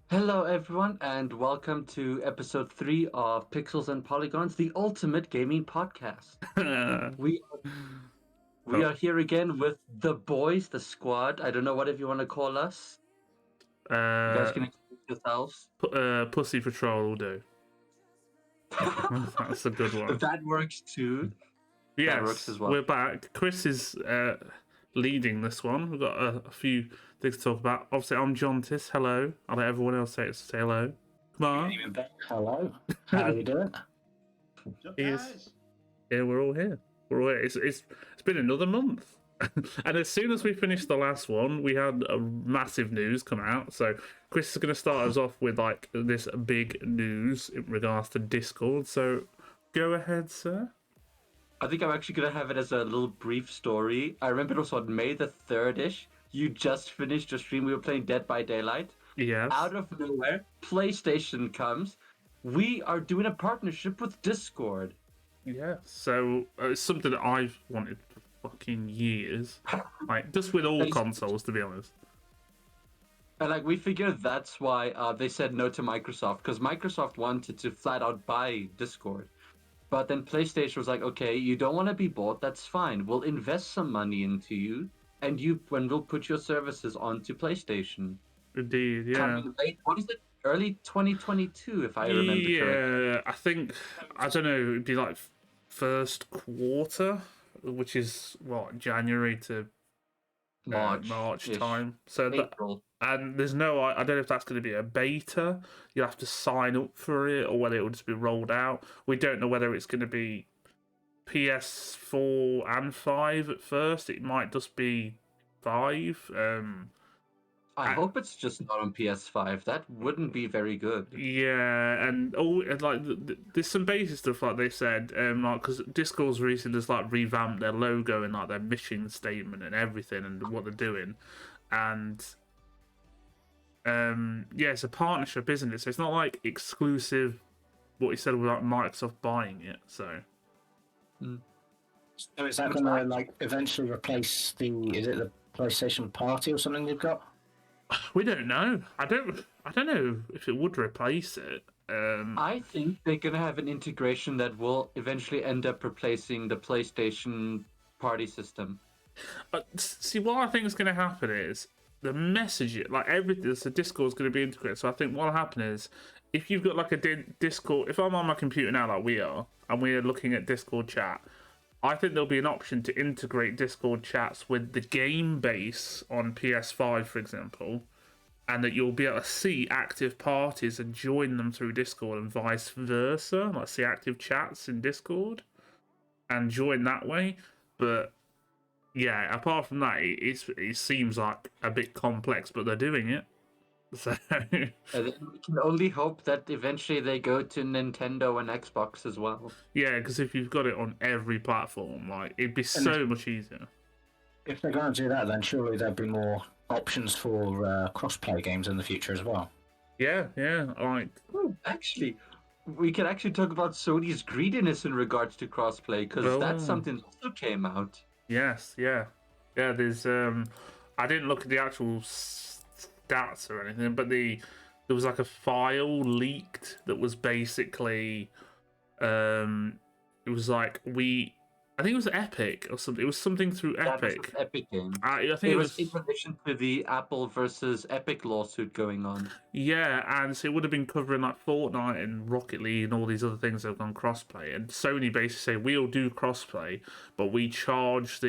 Hello, everyone, and welcome to episode 3 of Pixels and Polygons, the ultimate gaming podcast. uh, We we are here again with the boys, the squad. I don't know whatever you want to call us. You guys can introduce yourselves. Pussy Patrol will do. That's a good one. That works too. That works as Yes, well. we're back. Chris is leading this one. We've got a few things to talk about. Obviously, I'm John Tiss. Hello. I'll let everyone else say hello. Come Even better. Hello. How are you doing? He's, yeah, we're all here. We're all here. It's been another month. And as soon as we finished the last one, we had a massive news come out. So Chris is going to start us off with like this big news in regards to Discord. So go ahead, sir. I think I'm actually going to have it as a little brief story. I remember it was on May the 3rd-ish. You just finished your stream. We were playing Dead by Daylight. Yes. Out of nowhere, PlayStation comes. We are doing a partnership with Discord. Yeah. So it's something that I've wanted for fucking years. Like just with all consoles, to be honest. And like we figured that's why they said no to Microsoft, because Microsoft wanted to flat out buy Discord. But then PlayStation was like, okay, you don't want to be bought, that's fine. We'll invest some money into you, and we'll put your services onto PlayStation. Indeed, yeah. Coming late, what is it? Early 2022, if I remember correctly. Yeah, I don't know, it'd be like first quarter, which is what, January to March time. So April. And there's I don't know if that's going to be a beta. You'll have to sign up for it, or whether it will just be rolled out. We don't know whether it's going to be PS4 and 5 at first. It might just be 5. I hope it's just not on PS5. That wouldn't be very good. Yeah, and there's some basic stuff like they said, like because Discord's recently just like revamped their logo and like their mission statement and everything and what they're doing, and yeah, it's a partnership, isn't it? So it's not like exclusive. What he said was like Microsoft buying it, so. So is that going to like eventually replace is it the PlayStation Party or something you've got? We don't know. I don't know if it would replace it. I think they're gonna have an integration that will eventually end up replacing the PlayStation Party system. See, what I think is going to happen is the message, like everything, so Discord's going to be integrated. So I think what'll happen is if you've got like a Discord, if I'm on my computer now, like we are, and we're looking at Discord chat, I think there'll be an option to integrate Discord chats with the game base on PS5, for example, and that you'll be able to see active parties and join them through Discord and vice versa, like see active chats in Discord and join that way. But yeah, apart from that, it seems like a bit complex, but they're doing it. So We can only hope that eventually they go to Nintendo and Xbox as well. yeah, because if you've got it on every platform, like it'd be so much easier. If they're going to do that, then surely there'll be more options for cross-play games in the future as well. Yeah, like Actually, we can actually talk about Sony's greediness in regards to crossplay, because that's something that also came out. Yes, yeah. There's I didn't look at the actual stats or anything, but there was like a file leaked that was basically it was like I think it was Epic or something. It was something through Epic. Epic game. I think it was in relation to the Apple versus Epic lawsuit going on. Yeah, and so it would have been covering like Fortnite and Rocket League and all these other things that have gone crossplay. And Sony basically say we'll do crossplay, but we charge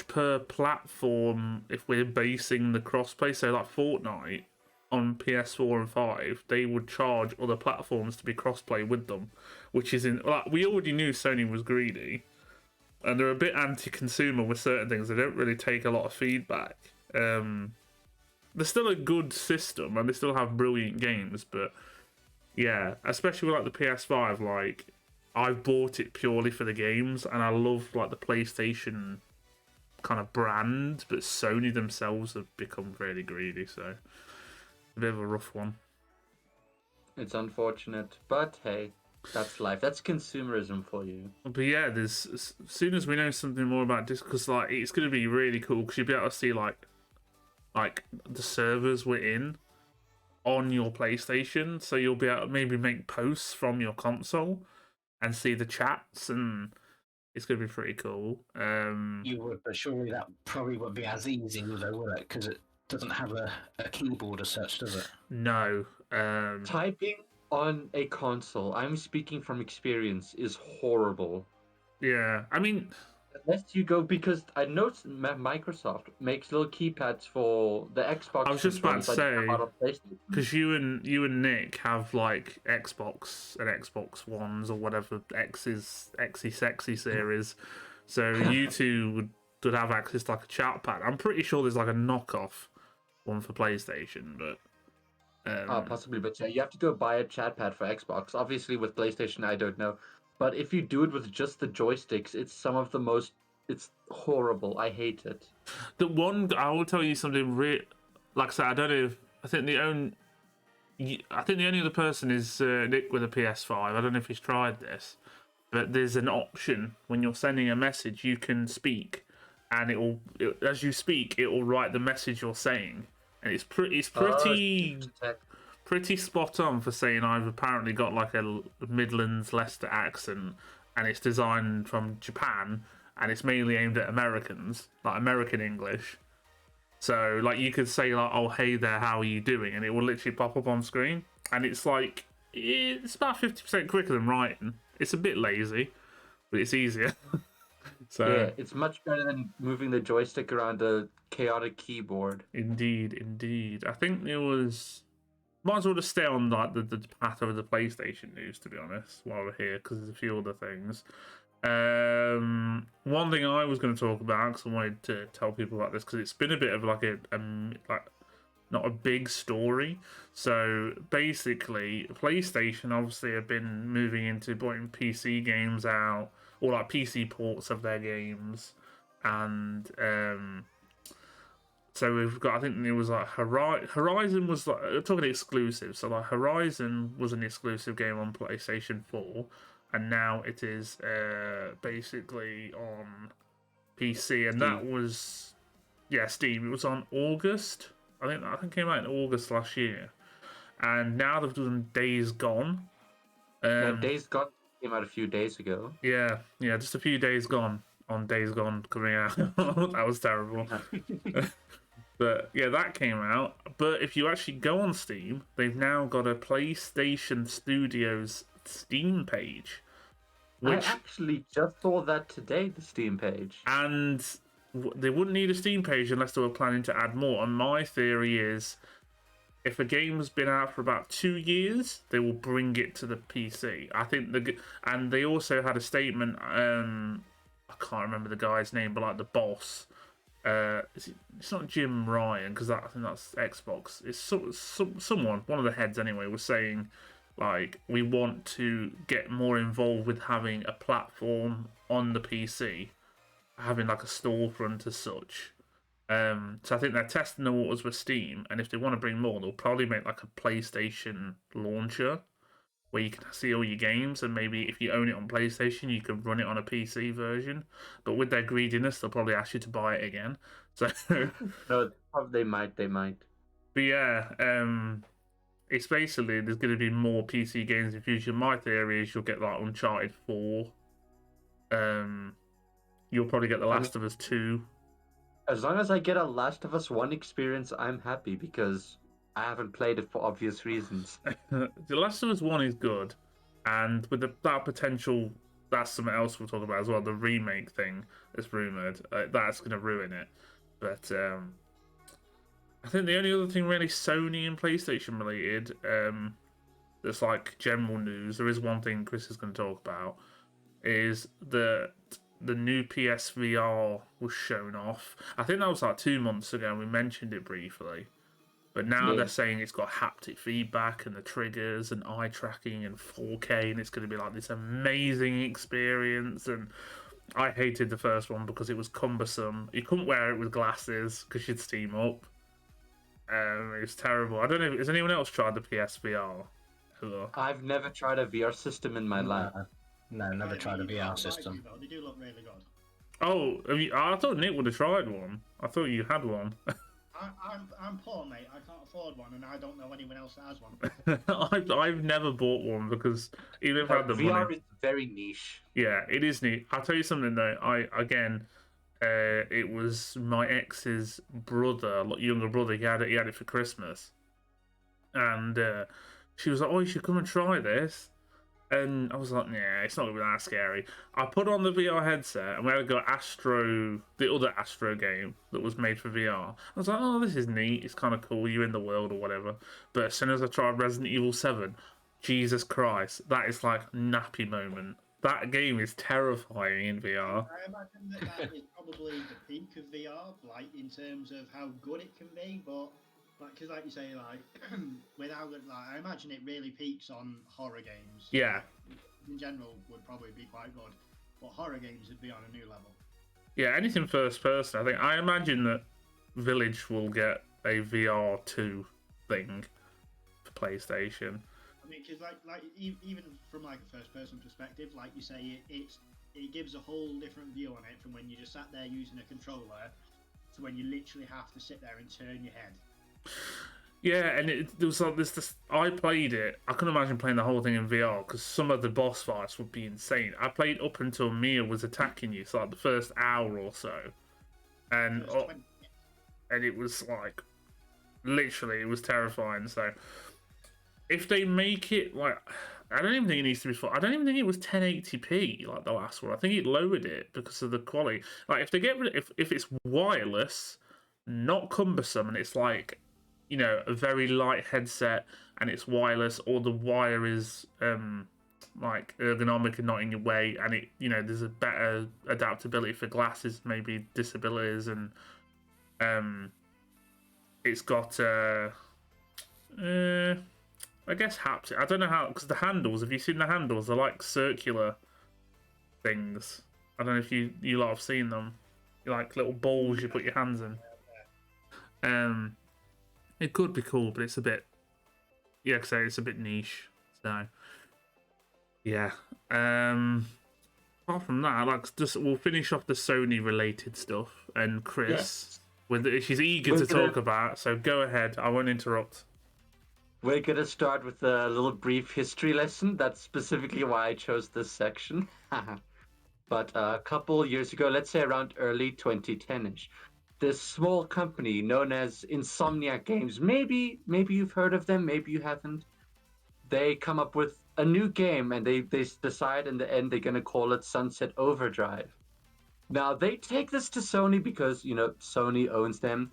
per platform if we're basing the crossplay. So like Fortnite on PS4 and 5, they would charge other platforms to be crossplay with them, which is like we already knew Sony was greedy, and they're a bit anti-consumer with certain things. They don't really take a lot of feedback. They're still a good system and they still have brilliant games, but yeah, especially with like the PS5, like I've bought it purely for the games and I love like the PlayStation kind of brand, but Sony themselves have become really greedy, so a bit of a rough one. It's unfortunate, but hey, that's life. That's consumerism for you. But yeah, as soon as we know something more about this, because like it's going to be really cool because you'll be able to see like the servers we're in, on your PlayStation, so you'll be able to maybe make posts from your console and see the chats, and it's going to be pretty cool. You would, but surely that probably wouldn't be as easy, though, would it? Because it doesn't have a keyboard as such, does it? No. Typing on a console, I'm speaking from experience, is horrible. Yeah, I mean, Unless you go, because I noticed Microsoft makes little keypads for the Xbox I was just about to controllers that say, come out of PlayStation. because you and Nick have like Xbox and Xbox Ones or whatever X's Xy Sexy series, so you two would have access to like a chat pad. I'm pretty sure there's like a knockoff one for PlayStation, but Possibly, but yeah, you have to buy a chat pad for Xbox. Obviously, with PlayStation, I don't know. But if you do it with just the joysticks, it's some of the most. It's horrible. I hate it. the one I will tell you something like I said, I don't know if I think the only other person is Nick with a PS5. I don't know if he's tried this, but there's an option when you're sending a message, you can speak, and as you speak, it will write the message you're saying, and it's pretty spot on for saying I've apparently got like a Midlands Leicester accent, and it's designed from Japan, and it's mainly aimed at Americans, like American English. So like you could say like, "Oh hey there, how are you doing?" and it will literally pop up on screen, and it's about 50% quicker than writing. It's a bit lazy, but it's easier. So yeah, it's much better than moving the joystick around a chaotic keyboard. indeed. I think there was. Might as well just stay on like the path of the PlayStation news, to be honest, while we're here, because there's a few other things. One thing I was going to talk about, because I wanted to tell people about this, because it's been a bit of like like not a big story. So basically, PlayStation obviously have been moving into putting PC games out, or like PC ports of their games, and so we've got, I think it was like Horizon was like, talking exclusive. So like Horizon was an exclusive game on PlayStation 4, and now it is basically on PC, and that was Steam. It was on August. I think it came out in August last year, and now they've done Days Gone. Days Gone came out a few days ago. Yeah, just a few days gone on Days Gone coming out. That was terrible. But yeah, that came out. But if you actually go on Steam, they've now got a PlayStation Studios Steam page. Which I actually just saw that today, the Steam page. And they wouldn't need a Steam page unless they were planning to add more. And my theory is, if a game's been out for about 2 years, they will bring it to the PC. I think and they also had a statement. I can't remember the guy's name, but like the boss. It's not Jim Ryan, because I think that's Xbox. It's someone, one of the heads anyway, was saying like, we want to get more involved with having a platform on the PC, having like a storefront as such. So I think they're testing the waters with Steam, and if they want to bring more, they'll probably make like a PlayStation launcher where you can see all your games, and maybe if you own it on PlayStation, you can run it on a PC version. But with their greediness, they'll probably ask you to buy it again. So no, they might. But yeah, it's basically there's going to be more PC games in future. My theory is you'll get like Uncharted 4. You'll probably get The Last of Us 2. As long as I get a Last of Us 1 experience, I'm happy, because I haven't played it for obvious reasons. The Last of Us 1 is good, and with that potential, that's something else we'll talk about as well, the remake thing that's rumoured, that's going to ruin it. But I think the only other thing really Sony and PlayStation related, that's like general news, there is one thing Chris is going to talk about, is that the new PSVR was shown off. I think that was like 2 months ago, and we mentioned it briefly. But now they're saying it's got haptic feedback and the triggers and eye tracking and 4K, and it's going to be like this amazing experience. And I hated the first one because it was cumbersome. You couldn't wear it with glasses because you'd steam up. It was terrible. I don't know. Has anyone else tried the PSVR? Hello. I've never tried a VR system in my life. No, never tried a VR system. They do look really good. Oh, I thought Nick would have tried one. I thought you had one. I'm poor, mate. I can't afford one, and I don't know anyone else that has one. I've never bought one because even if I had the money, VR is very niche. yeah, it is neat. I'll tell you something though. It was my ex's brother, younger brother. He had it for Christmas, and she was like, "Oh, you should come and try this." And I was like, "Nah, it's not gonna be that scary." I put on the VR headset, and we had to go Astro, the other Astro game that was made for VR. I was like, "Oh, this is neat. It's kind of cool. You're in the world or whatever." But as soon as I tried Resident Evil 7, Jesus Christ, that is like nappy moment. That game is terrifying in VR. I imagine that is probably the peak of VR, like in terms of how good it can be. But because, like you say, like without like, I imagine it really peaks on horror games. Yeah, In general, would probably be quite good, but horror games would be on a new level. yeah. Anything first person. I imagine that Village will get a VR 2 thing for PlayStation. I mean, because even from like a first person perspective, like you say, it gives a whole different view on it from when you just sat there using a controller to when you literally have to sit there and turn your head. Yeah, and there was like this. I played it. I couldn't imagine playing the whole thing in VR because some of the boss fights would be insane. I played up until Mia was attacking you, so like the first hour or so, and it was like literally it was terrifying. So if they make it like, I don't even think it needs to be full. I don't even think it was 1080p like the last one. I think it lowered it because of the quality. Like if they get rid, if it's wireless, not cumbersome, and it's like, a very light headset and it's wireless, or the wire is like ergonomic and not in your way, and there's a better adaptability for glasses, maybe disabilities, and it's got I guess haptic. I don't know how, because the handles. Have you seen the handles? They're like circular things. I don't know if you lot have seen them. You're like little balls you put your hands in. It could be cool, but it's a bit. Yeah, say it's a bit niche. So yeah. Apart from that, we'll finish off the Sony related stuff, and Chris, she's eager to talk about. So go ahead. I won't interrupt. We're going to start with a little brief history lesson. That's specifically why I chose this section. But a couple years ago, let's say around early 2010-ish, this small company known as Insomniac Games, maybe you've heard of them, maybe you haven't. They come up with a new game, and they decide in the end they're going to call it Sunset Overdrive. Now, they take this to Sony because, Sony owns them.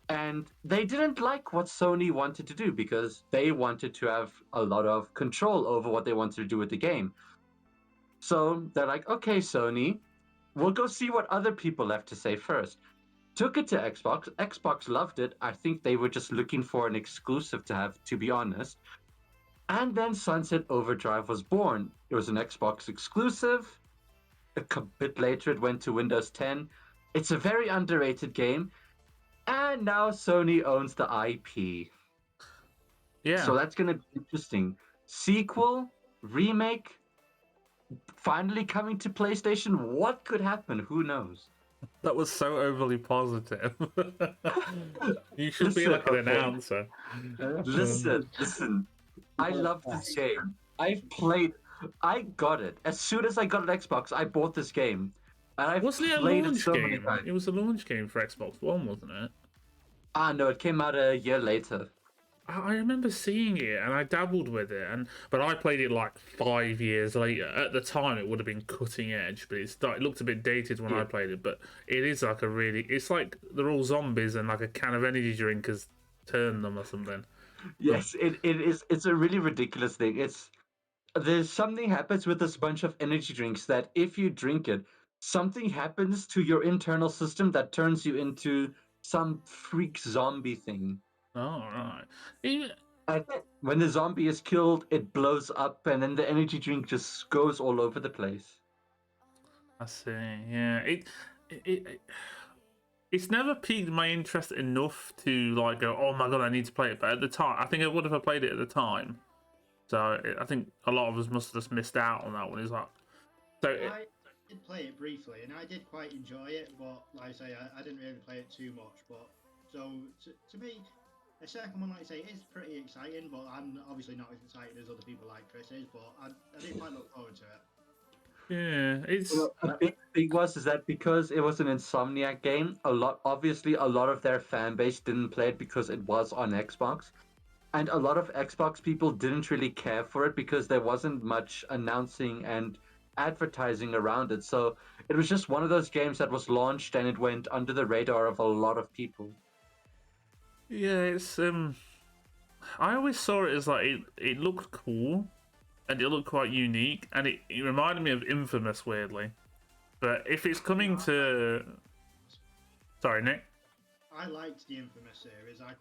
And they didn't like what Sony wanted to do because they wanted to have a lot of control over what they wanted to do with the game. So they're like, okay, Sony, we'll go see what other people have to say first. Took it to Xbox. Xbox loved it. I think they were just looking for an exclusive to have, to be honest. And then Sunset Overdrive was born. It was an Xbox exclusive. A bit later, it went to Windows 10. It's a very underrated game. And now Sony owns the IP. Yeah. So that's going to be interesting. Sequel, remake, finally coming to PlayStation. What could happen? Who knows? That was so overly positive. You should be like an announcer. Listen. I love this game. I got it. As soon as I got an Xbox, I bought this game. And Wasn't it a launch game? It was a launch game for Xbox One, wasn't it? No, it came out a year later. I remember seeing it, and I dabbled with it, but I played it like 5 years later. At the time, it would have been cutting edge, but it looked a bit dated when I played it. But it is like it's like they're all zombies, and like a can of energy drink has turned them or something. Yes, it is. It's a really ridiculous thing. There's something happens with this bunch of energy drinks that if you drink it, something happens to your internal system that turns you into some freak zombie thing. Oh, right. And when the zombie is killed, it blows up, and then the energy drink just goes all over the place. I see. Yeah, it's never piqued my interest enough to like go, oh my god, I need to play it. But at the time, I think I would have played it at the time. So I think a lot of us must have just missed out on that one. I did play it briefly, and I did quite enjoy it. But like I say, I didn't really play it too much. But So to me, the second one, like I say, is pretty exciting, but I'm obviously not as excited as other people like Chris is. But I do quite look forward to it. Yeah, it's Well, the big thing is that because it was an Insomniac game, a lot of their fan base didn't play it because it was on Xbox. And a lot of Xbox people didn't really care for it because there wasn't much announcing and advertising around it. So it was just one of those games that was launched and it went under the radar of a lot of people. it's I always saw it as like it looked cool and it looked quite unique and it reminded me of Infamous weirdly. But if it's coming to sorry, Nick. I liked the Infamous series. I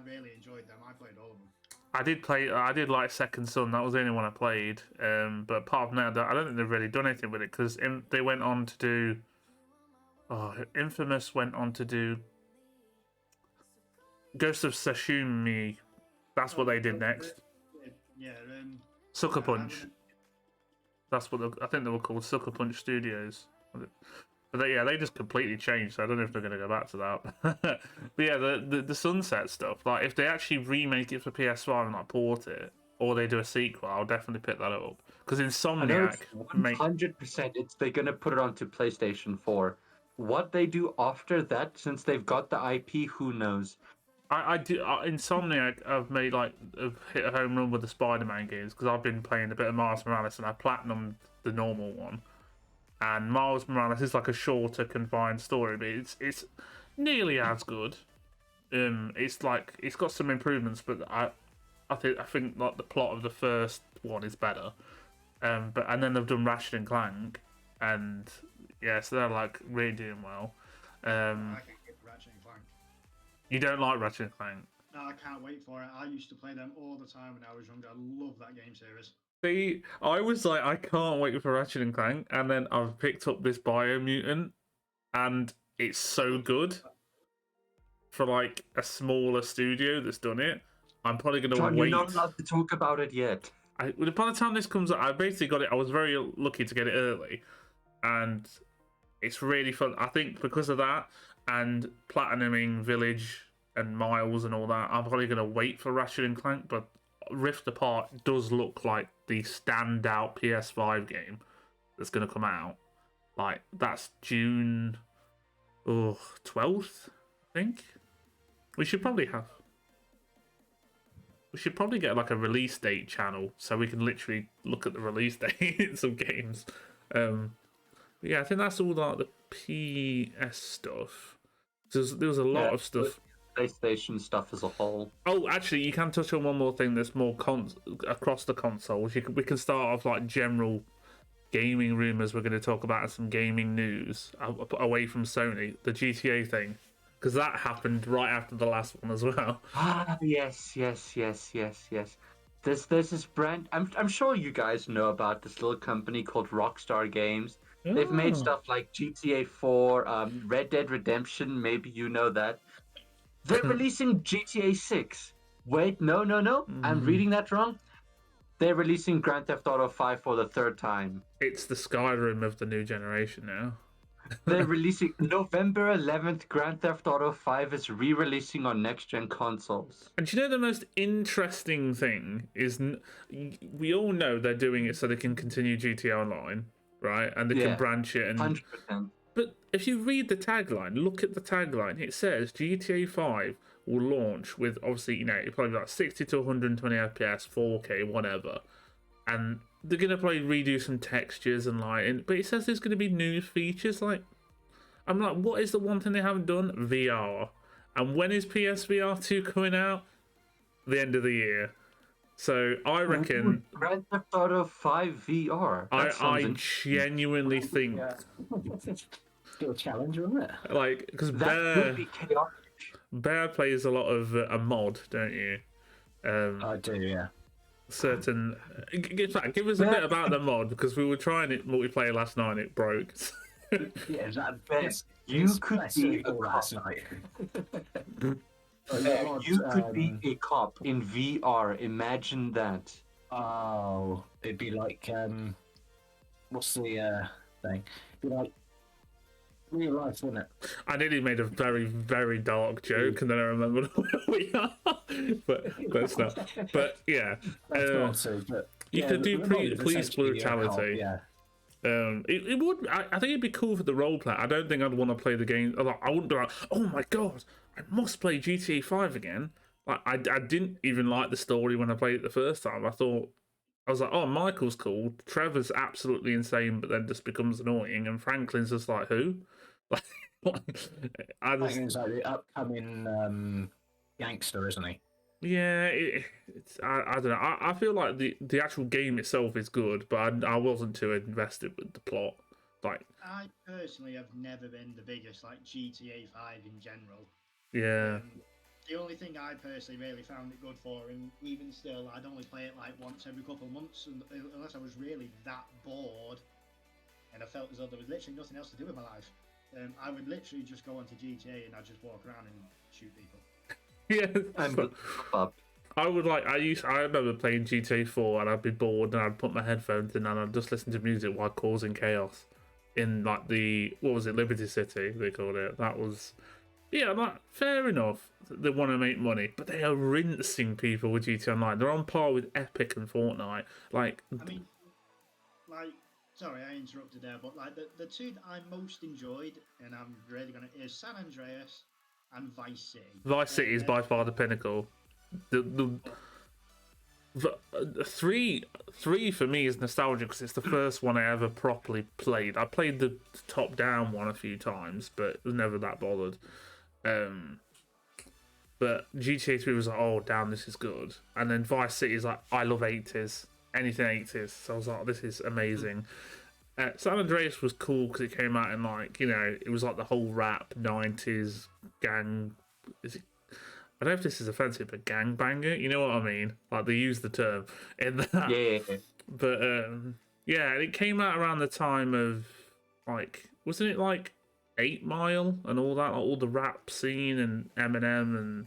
really enjoyed them. I played all of them. I did like Second Son. That was the only one I played. But apart from that, I don't think they've really done anything with it because they went on to do. Oh, Infamous went on to do Ghost of Tsushima. That's what they did next. Yeah. Sucker Punch. That's what I think they were called, Sucker Punch Studios. But they just completely changed. So I don't know if they're going to go back to that. But yeah, the Sunset stuff. Like if they actually remake it for PS5 and like port it, or they do a sequel, I'll definitely pick that up. Because Insomniac, 100%, they're going to put it onto PlayStation 4. What they do after that, since they've got the IP, who knows? I do Insomniac. I've hit a home run with the Spider-Man games because I've been playing a bit of Miles Morales and I platinumed the normal one. And Miles Morales is like a shorter, confined story, but it's nearly as good. It's got some improvements, but I think like the plot of the first one is better. And then they've done Ratchet and Clank, and yeah, so they're like really doing well. I can get Ratchet and Clank. You don't like Ratchet and Clank? No, I can't wait for it. I used to play them all the time when I was younger. I love that game series. See, I was like, I can't wait for Ratchet and Clank, and then I've picked up this Biomutant, and it's so good for like a smaller studio that's done it. I'm probably gonna John, wait. you're not allowed to talk about it yet. By the time this comes out, I basically got it. I was very lucky to get it early, and it's really fun. I think because of that and platinuming Village and Miles and all that, I'm probably gonna wait for Ratchet and Clank, but Rift Apart does look like the standout PS5 game that's going to come out. Like, that's June 12th, I think. We should probably get like a release date channel so we can literally look at the release dates of games. Yeah, I think that's all like the PS stuff. There was a lot of stuff. PlayStation stuff as a whole. Oh, actually, you can touch on one more thing that's more across the consoles. We can start off like general gaming rumors we're going to talk about and some gaming news away from Sony, the GTA thing, because that happened right after the last one as well. Ah, yes. There's this brand. I'm sure you guys know about this little company called Rockstar Games. They've made stuff like GTA 4, Red Dead Redemption. Maybe you know that. They're releasing GTA 6. Wait, no. I'm reading that wrong. They're releasing Grand Theft Auto 5 for the third time. It's the Skyrim of the new generation now. They're releasing November 11th. Grand Theft Auto 5 is re-releasing on next-gen consoles. And you know the most interesting thing is we all know they're doing it so they can continue GTA Online, right? And they can branch it and 100%. But if you read the tagline, look at the tagline. It says GTA 5 will launch with obviously, it'll probably be like 60 to 120 FPS, 4K, whatever. And they're gonna probably redo some textures and lighting. But it says there's gonna be new features. Like, I'm like, what is the one thing they haven't done? VR. And when is PSVR 2 coming out? The end of the year. So I reckon Grand Theft Auto 5 VR. I genuinely think Still a challenge, isn't it? like because that would be chaotic. Bear plays a lot of a mod, don't you? I do, yeah. Certain. In fact, give us a bit about the mod because we were trying it multiplayer last night and it broke. Yeah, that You could be a last cop. night. You could be a cop in VR. Imagine that. Oh, it'd be like what's the thing? It'd be like Real life, wasn't it? I nearly made a very, very dark joke, and then I remembered where we are. But it's not. But yeah, That's not so, but you yeah, could do the mod is police essentially a co-op, brutality. yeah. It would. I think it'd be cool for the role play. I don't think I'd want to play the game. Like, I wouldn't be like, oh my god, I must play GTA 5 again. Like, I didn't even like the story when I played it the first time. I was like, oh, Michael's cool. Trevor's absolutely insane, but then just becomes annoying. And Franklin's just like, who? Like, I just, He's like the upcoming gangster, isn't he? yeah, I don't know. I feel like the actual game itself is good, but I wasn't too invested with the plot. Like, I personally have never been the biggest like GTA 5 in general. yeah, The only thing I personally really found it good for, and even still, I'd only play it like once every couple of months, unless I was really that bored, and I felt as though there was literally nothing else to do with my life. I would literally just go onto GTA and I'd just walk around and shoot people. yeah. And up. I would like. I remember playing GTA 4, and I'd be bored, and I'd put my headphones in, and I'd just listen to music while causing chaos in like what was it, Liberty City they called it. That was, yeah, like fair enough. They want to make money, but they are rinsing people with GTA Online. They're on par with Epic and Fortnite. Like, I mean, like, sorry, I interrupted there, but like the two that I most enjoyed, and I'm really gonna, is San Andreas and Vice City. Vice City is by far the pinnacle. The three for me is nostalgic because it's the first one I ever properly played. I played the top down one a few times, but was never that bothered. But GTA 3 was like, oh damn, this is good. And then Vice City is like, I love 80s, anything 80s. So I was like, this is amazing. San Andreas was cool because it came out in like, you know, it was like the whole rap 90s gang. I don't know if this is offensive, but gangbanger, you know what I mean? Like, they use the term in that. Yeah. But, yeah, it came out around the time of, like, wasn't it like 8 Mile and all that? Like, all the rap scene and Eminem, and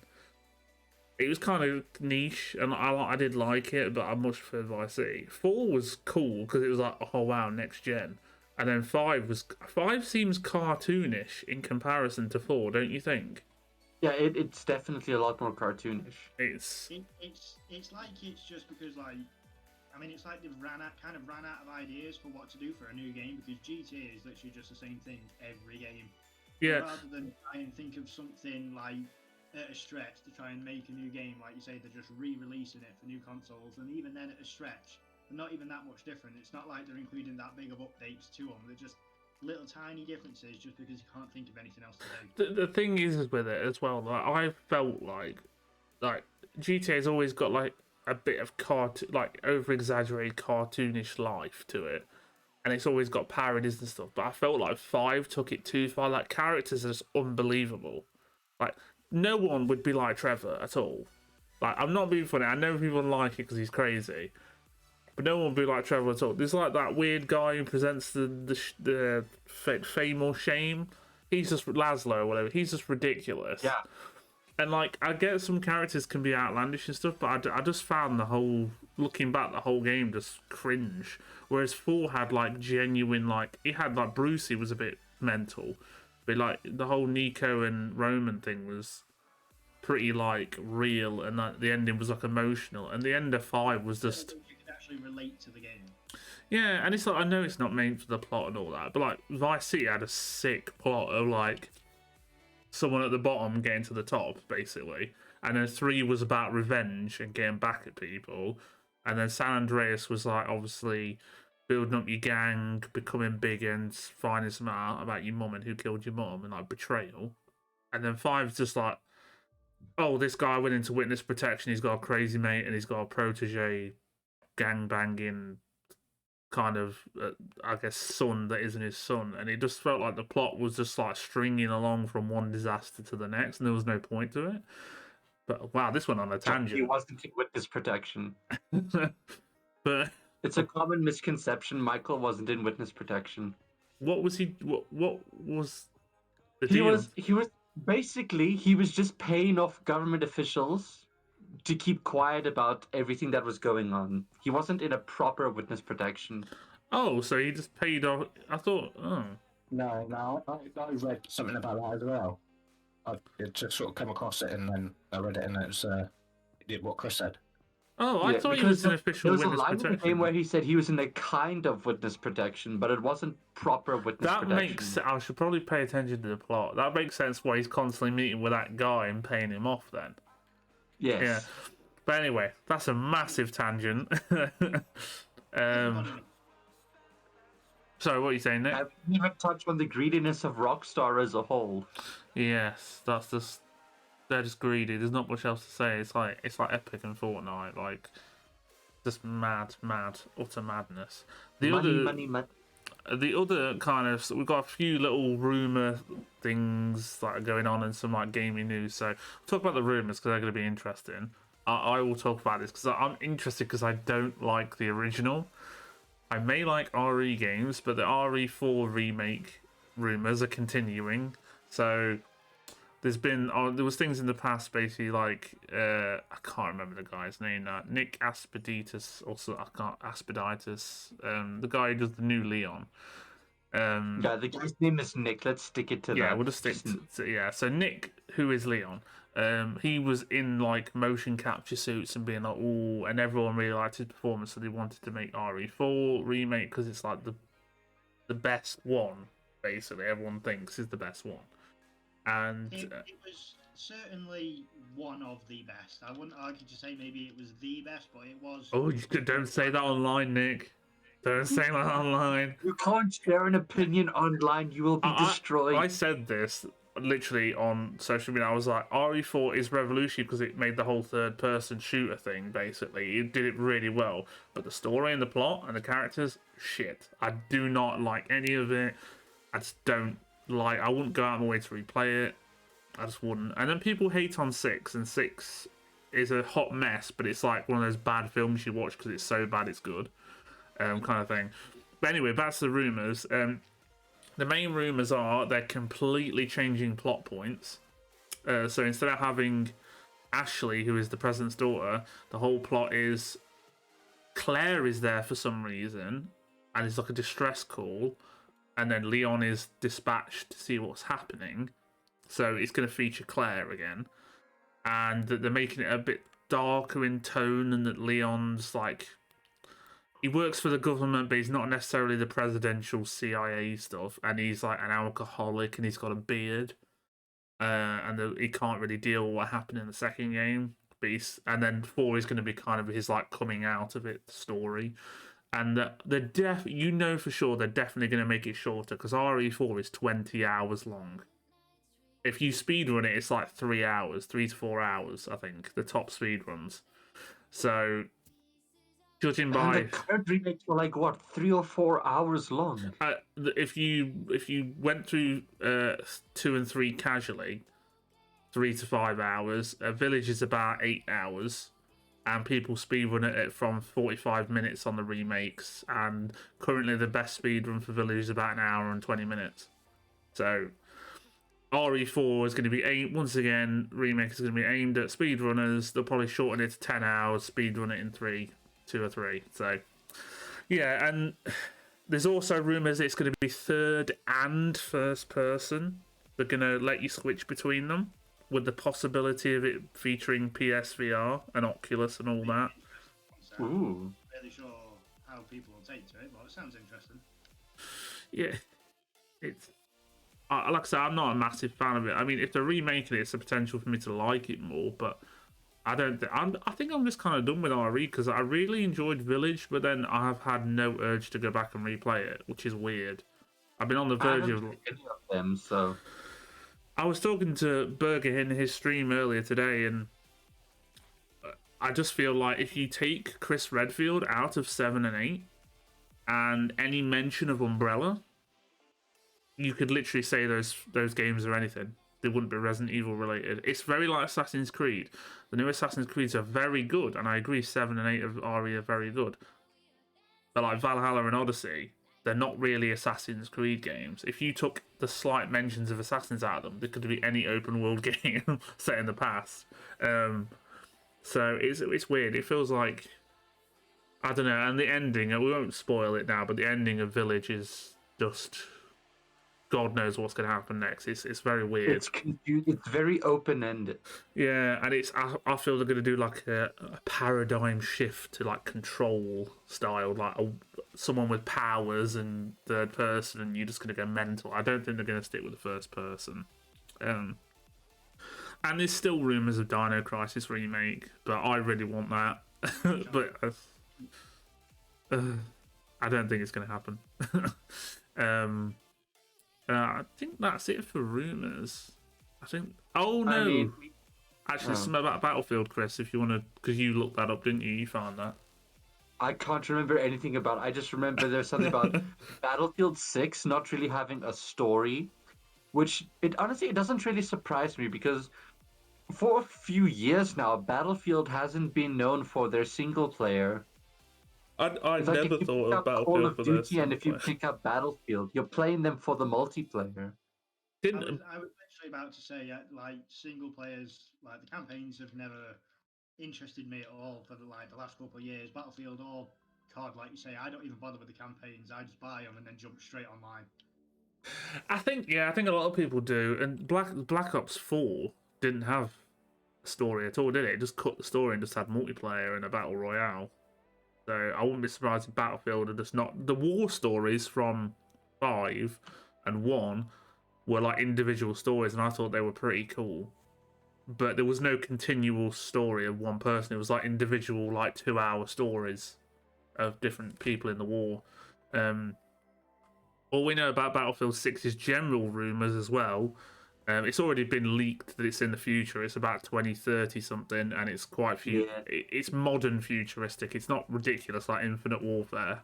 it was kind of niche, and I did like it, but I much preferred Vice City. 4 was cool because it was like, oh wow, next gen. And then 5 seems cartoonish in comparison to 4, don't you think? Yeah, it's definitely a lot more cartoonish. It's like it's just because like, I mean, it's like they've ran out of ideas for what to do for a new game, because GTA is literally just the same thing every game. yeah. Rather than try and think of something like at a stretch to try and make a new game, like you say, they're just re-releasing it for new consoles, and even then at a stretch, they're not even that much different. It's not like they're including that big of updates to them. They're just little tiny differences just because you can't think of anything else to do. The thing is with it as well, like, I felt like GTA's always got like a bit of like over exaggerated cartoonish life to it, and it's always got parodies and stuff. But I felt like 5 took it too far. Like, characters are just unbelievable. Like, no one would be like Trevor at all. Like, I'm not being funny. I know people like it because he's crazy, but no one would be like Trevor at all. There's like that weird guy who presents the Fame or Shame. He's just Laszlo or whatever. He's just ridiculous. Yeah. And like, I get some characters can be outlandish and stuff, but I just found looking back, the whole game just cringe. Whereas 4 had like genuine, like, it had like Brucey was a bit mental, but like the whole Nico and Roman thing was pretty like real, and like the ending was like emotional, and the end of 5 was just, You could actually relate to the game. yeah. And it's like, I know it's not meant for the plot and all that, but like Vice City had a sick plot of like someone at the bottom getting to the top, basically. And then 3 was about revenge and getting back at people. And then San Andreas was like, obviously, building up your gang, becoming big, and finding some out about your mum and who killed your mum, and like betrayal. And then 5's just like, oh, this guy went into witness protection, he's got a crazy mate, and he's got a protege gang banging kind of, I guess, son that isn't his son. And it just felt like the plot was just like stringing along from one disaster to the next, and there was no point to it. But wow, this went on a He tangent. wasn't in witness protection. But It's a common misconception. Michael wasn't in witness protection. what was he? What was the He deal? he was just paying off government officials to keep quiet about everything that was going on. He wasn't in a proper witness protection. Oh, so he just paid off. I thought, oh, No, I read something about that as well. I just sort of come across it and then I read it and it's it did what Chris said. Oh, I Yeah, thought he because was an there official was a witness line in the game protection. where he said he was in a kind of witness protection, but it wasn't proper witness That makes. protection. I should probably pay attention to the plot. That makes sense why he's constantly meeting with that guy and paying him off then. Yeah. Yes. But anyway, that's a massive tangent. Everybody knows. Sorry, what are you saying, Nick? I haven't even touched on the greediness of Rockstar as a whole. Yes, that's just they're just greedy. There's not much else to say. It's like Epic and Fortnite, like just mad, utter madness. The other kind of we've got a few little rumor things that are going on and some like gaming news. So we'll talk about the rumors because they're going to be interesting. I will talk about this because I'm interested because I don't like the original. I may like RE games, but the RE4 remake rumors are continuing. So there's been there was things in the past basically like I can't remember the guy's name now. Nick Aspeditus, also I can't Aspeditus, the guy who does the new Leon. Yeah, the guy's name is Nick. Let's stick it to Yeah, that. we'll just stick to yeah. So Nick, who is Leon, he was in like motion capture suits and being like, oh, and everyone really liked his performance, so they wanted to make RE4 remake because it's like the best one. Basically, everyone thinks is the best one, and It was certainly one of the best. I wouldn't argue to say maybe it was the best, but it was. oh, don't say that online, Nick. Don't say that online. You can't share an opinion online. You will be destroyed. I said this literally on social media. I was like, RE4 is revolutionary because it made the whole third-person shooter thing, basically. It did it really well. But the story and the plot and the characters, shit. I do not like any of it. I just don't like... I wouldn't go out of my way to replay it. I just wouldn't. And then people hate on 6, and 6 is a hot mess, but it's like one of those bad films you watch because it's so bad it's good. Kind of thing. But anyway, back to the rumours. The main rumours are they're completely changing plot points. So instead of having Ashley, who is the president's daughter, the whole plot is Claire is there for some reason, and it's like a distress call, and then Leon is dispatched to see what's happening. So it's going to feature Claire again, and that they're making it a bit darker in tone, and that Leon's like... He works for the government, but he's not necessarily the presidential CIA stuff. And he's like an alcoholic, and he's got a beard, and he can't really deal with what happened in the second game. But and then 4 is going to be kind of his like coming out of it story. And you know for sure they're definitely going to make it shorter because RE4 is 20 hours long. If you speedrun it, it's like 3 hours, 3 to 4 hours, I think, the top speedruns. So... Judging by and the current remakes were like what 3 or 4 hours long. If you went through 2 and 3 casually, 3 to 5 hours. Village is about 8 hours, and people speedrun it from 45 minutes on the remakes. And currently, the best speedrun for Village is about an hour and 20 minutes. So RE4 is going to be once again, remake is going to be aimed at speedrunners. They'll probably shorten it to 10 hours, speedrun it in 2 or 3. So, yeah, and there's also rumours it's going to be third and first person. They're going to let you switch between them with the possibility of it featuring PSVR and Oculus and all that. So, Ooh. really sure how people will take to it, but it sounds interesting. Yeah, it's... like I said, I'm not a massive fan of it. I mean, if they're remaking it, it's a potential for me to like it more, but... I think I'm just kind of done with RE because I really enjoyed Village, but then I have had no urge to go back and replay it, which is weird. I've been on the verge of any of them, so I was talking to Burger in his stream earlier today, and I just feel like if you take Chris Redfield out of 7 and 8, and any mention of Umbrella, you could literally say those games are anything. They wouldn't be Resident Evil related. It's very like Assassin's Creed. The new Assassin's Creeds are very good, and I agree 7 and 8 of RE are very good. But like Valhalla and Odyssey, they're not really Assassin's Creed games. If you took the slight mentions of Assassins out of them, there could be any open world game set in the past. So it's weird. It feels like, I don't know, and the ending, we won't spoil it now, but the ending of Village is just... God knows what's going to happen next. It's very weird. It's confused. It's very open ended. Yeah, and I feel they're going to do like a paradigm shift to like control style, like someone with powers and third person, and you're just going to go mental. I don't think they're going to stick with the first person. And there's still rumours of Dino Crisis remake, but I really want that. But I don't think it's going to happen. I think that's it for rumours. I think. Oh no! I mean, Actually, something about Battlefield, Chris. If you want to, because you looked that up, didn't you? You found that. I can't remember anything about it. I just remember there's something about Battlefield 6 not really having a story, which honestly it doesn't really surprise me because for a few years now, Battlefield hasn't been known for their single player. I It's like never if you thought pick of up Call Battlefield of for this. Duty and if you pick up Battlefield, you're playing them for the multiplayer. I was literally about to say, like single players, like the campaigns have never interested me at all for the last couple of years. Battlefield or COD, like you say, I don't even bother with the campaigns. I just buy them and then jump straight online. I think a lot of people do, and Black Ops 4 didn't have a story at all, did it? It just cut the story and just had multiplayer and a battle royale. So I wouldn't be surprised if Battlefield are just not the war stories from 5 and 1 were like individual stories, and I thought they were pretty cool. But there was no continual story of one person. It was like individual, like 2-hour stories of different people in the war. All we know about Battlefield 6 is general rumours as well. It's already been leaked that it's in the future. It's about 2030 something, and it's quite It's modern futuristic. It's not ridiculous like Infinite Warfare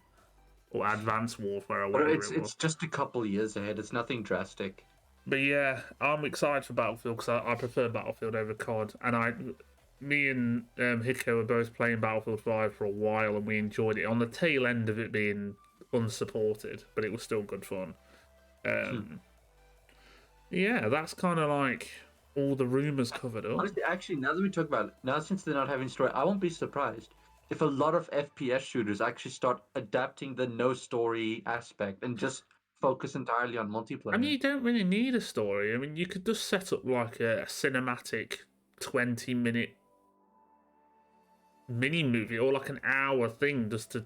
or Advanced Warfare or whatever it was. It's just a couple years ahead. It's nothing drastic. But yeah, I'm excited for Battlefield because I prefer Battlefield over COD, and me and Hiko were both playing Battlefield 5 for a while, and we enjoyed it on the tail end of it being unsupported, but it was still good fun. Yeah, that's kind of like all the rumors covered up. Honestly, actually, now that we talk about it, now since they're not having story, I won't be surprised if a lot of FPS shooters actually start adapting the no story aspect and just focus entirely on multiplayer. I mean, you don't really need a story. I mean, you could just set up like a cinematic 20-minute mini movie or like an hour thing just to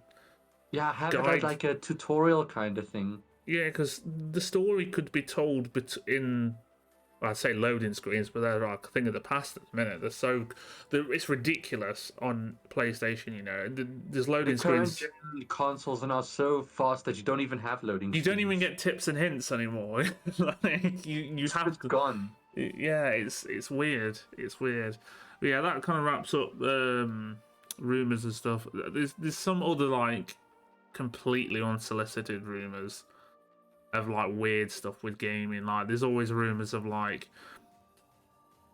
have it as like a tutorial kind of thing. Yeah, because the story could be told in, I'd say loading screens, but they're like a thing of the past at the minute. It's ridiculous on PlayStation, you know. There's loading screens. Consoles are now so fast that you don't even have loading screens. You don't even get tips and hints anymore. Like, you have to. Gone. Yeah, it's weird. It's weird. But yeah, that kind of wraps up rumors and stuff. There's some other like completely unsolicited rumors of like weird stuff with gaming. Like there's always rumors of like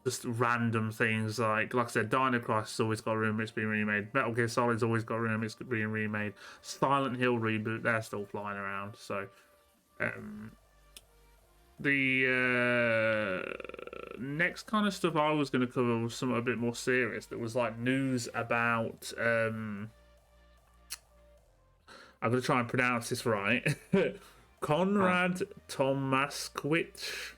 just random things. Like I said, Dino Crisis has always got a rumor it's being remade. Metal Gear Solid's always got a rumor it's being remade. Silent Hill reboot, they're still flying around. So the next kind of stuff I was going to cover was something a bit more serious. That was like news about I'm going to try and pronounce this right. Konrad Tomaszkiewicz,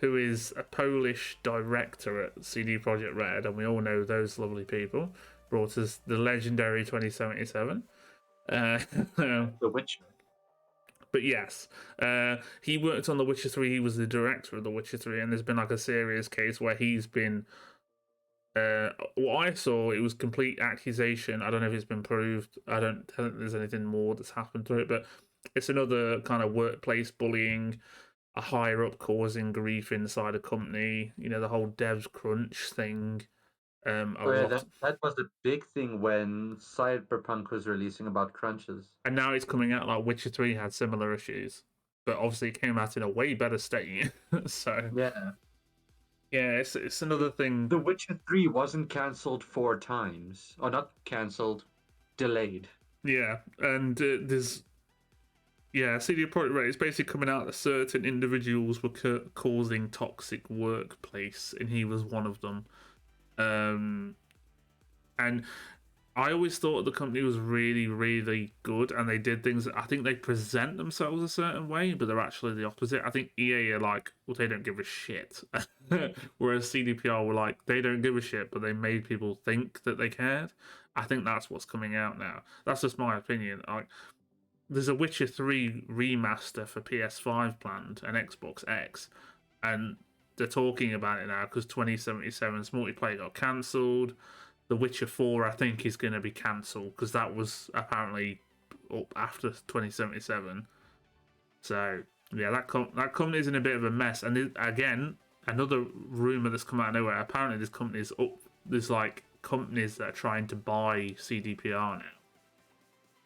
who is a Polish director at CD Projekt Red, and we all know those lovely people, brought us the legendary 2077. The Witcher. But yes, he worked on The Witcher 3. He was the director of The Witcher 3, and there's been like a serious case where he's been. What I saw, it was complete accusation. I don't know if it's been proved. I don't think there's anything more that's happened to it, but it's another kind of workplace bullying, a higher up causing grief inside a company. You know, the whole devs crunch thing. That was the big thing when Cyberpunk was releasing about crunches. And now it's coming out like Witcher 3 had similar issues, but obviously it came out in a way better state. So yeah, it's another thing. The Witcher 3 wasn't cancelled 4 times, or not cancelled, delayed. Yeah, and there's. Yeah, CD Projekt Red is basically coming out that certain individuals were causing toxic workplace, and he was one of them. And I always thought the company was really, really good, and they did things. I think they present themselves a certain way, but they're actually the opposite. I think EA are like, well, they don't give a shit, whereas CDPR were like, they don't give a shit, but they made people think that they cared. I think that's what's coming out now. That's just my opinion. Like, there's a Witcher 3 remaster for PS5 planned and Xbox X, and they're talking about it now because 2077's multiplayer got cancelled. The Witcher 4, I think, is going to be cancelled because that was apparently up after 2077. So, yeah, that company's in a bit of a mess. And again, another rumour that's come out of nowhere. Apparently, there's like companies that are trying to buy CDPR now.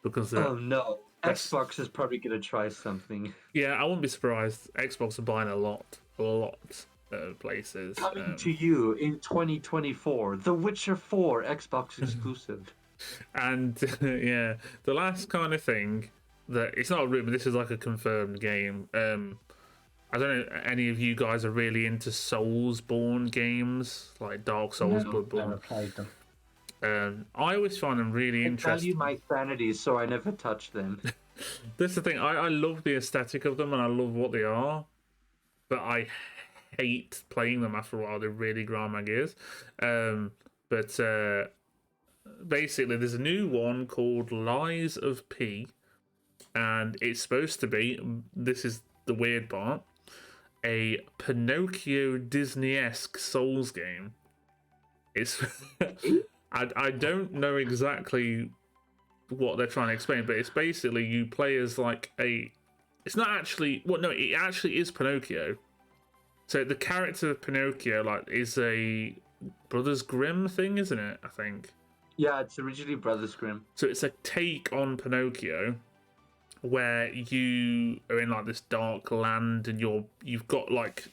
Because oh no, Xbox is probably going to try something. Yeah, I wouldn't be surprised. Xbox are buying a lot places. Coming to you in 2024, The Witcher 4 Xbox exclusive. And yeah, the last kind of thing that it's not a rumor, this is like a confirmed game. I don't know, any of you guys are really into Soulsborne games like Dark Souls, Bloodborne. Never played them. I always find them really interesting. I value my sanity, so I never touch them. That's the thing. I love the aesthetic of them and I love what they are, but I hate playing them after a while. They really grind my gears. But basically, there's a new one called Lies of P, and it's supposed to be, this is the weird part, a Pinocchio Disney-esque Souls game. It's I don't know exactly what they're trying to explain, but it's basically you play as like a. It's not actually. Well, no, it actually is Pinocchio. So the character of Pinocchio like is a Brothers Grimm thing, isn't it? I think. Yeah, it's originally Brothers Grimm. So it's a take on Pinocchio, where you are in like this dark land, and you've got like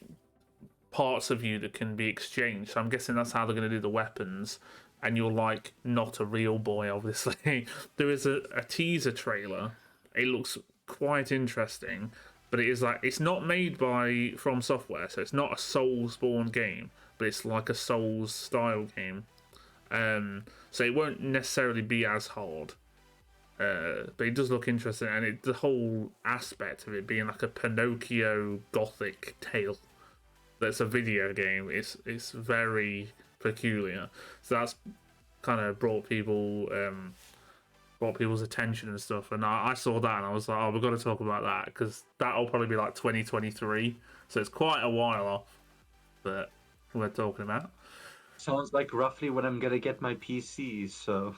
parts of you that can be exchanged. So I'm guessing that's how they're going to do the weapons. And you're like not a real boy, obviously. There is a teaser trailer. It looks quite interesting, but it is like it's not made by From Software, so it's not a Soulsborne game, but it's like a Souls style game. So it won't necessarily be as hard, but it does look interesting, and the whole aspect of it being like a Pinocchio gothic tale that's a video game. It's very peculiar, so that's kind of brought people's attention and stuff. And I saw that and I was like, oh, we've got to talk about that because that'll probably be like 2023, so it's quite a while off, but we're talking about. Sounds like roughly when I'm gonna get my PC. So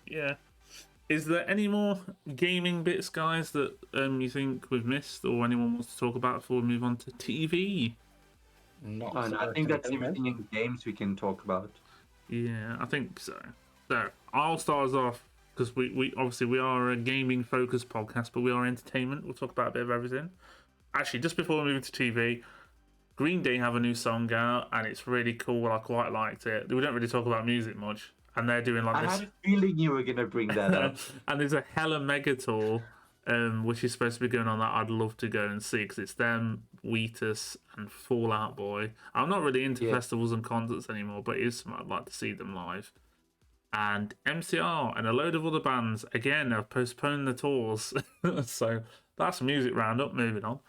yeah. Is there any more gaming bits, guys, that you think we've missed or anyone wants to talk about before we move on to TV? No, I think that's everything in games we can talk about. Yeah, I think so. So I'll start us off because we obviously we are a gaming focused podcast, but we are entertainment. We'll talk about a bit of everything. Actually, just before we move to TV, Green Day have a new song out and it's really cool. I quite liked it. We don't really talk about music much, and they're doing like this. I had a feeling you were gonna bring that up. And there's a Hella Mega tour, which is supposed to be going on that I'd love to go and see because it's them, Wheatus, and Fall Out Boy. I'm not really into festivals and concerts anymore, but it is something I'd like to see them live. And MCR and a load of other bands again have postponed the tours, so that's music roundup. Moving on.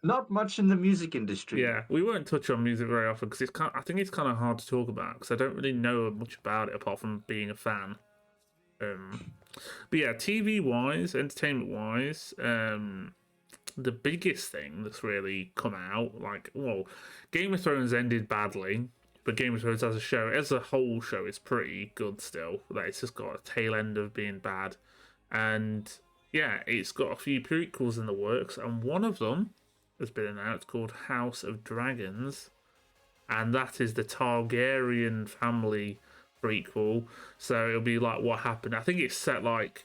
Not much in the music industry. Yeah, we won't touch on music very often because I think it's kind of hard to talk about because I don't really know much about it apart from being a fan. But yeah, TV wise, entertainment wise, the biggest thing that's really come out, Game of Thrones ended badly, but Game of Thrones as a show, as a whole show, is pretty good still. Like, it's just got a tail end of being bad, and yeah, it's got a few prequels in the works, and one of them has been announced called House of Dragons, and that is the Targaryen family prequel. So it'll be like what happened. I think it's set like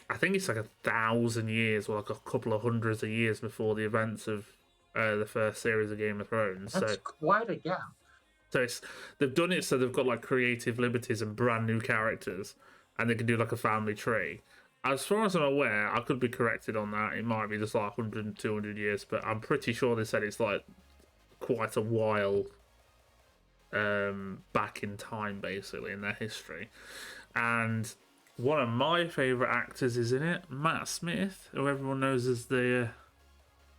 1,000 years or like a couple of hundreds of years before the events of the first series of Game of Thrones. That's quite a gap. So they've done it so they've got like creative liberties and brand new characters, and they can do like a family tree. As far as I'm aware, I could be corrected on that. It might be just like 100 200 years, but I'm pretty sure they said it's like quite a while back in time, basically in their history. And one of my favorite actors is in it, Matt Smith, who everyone knows as the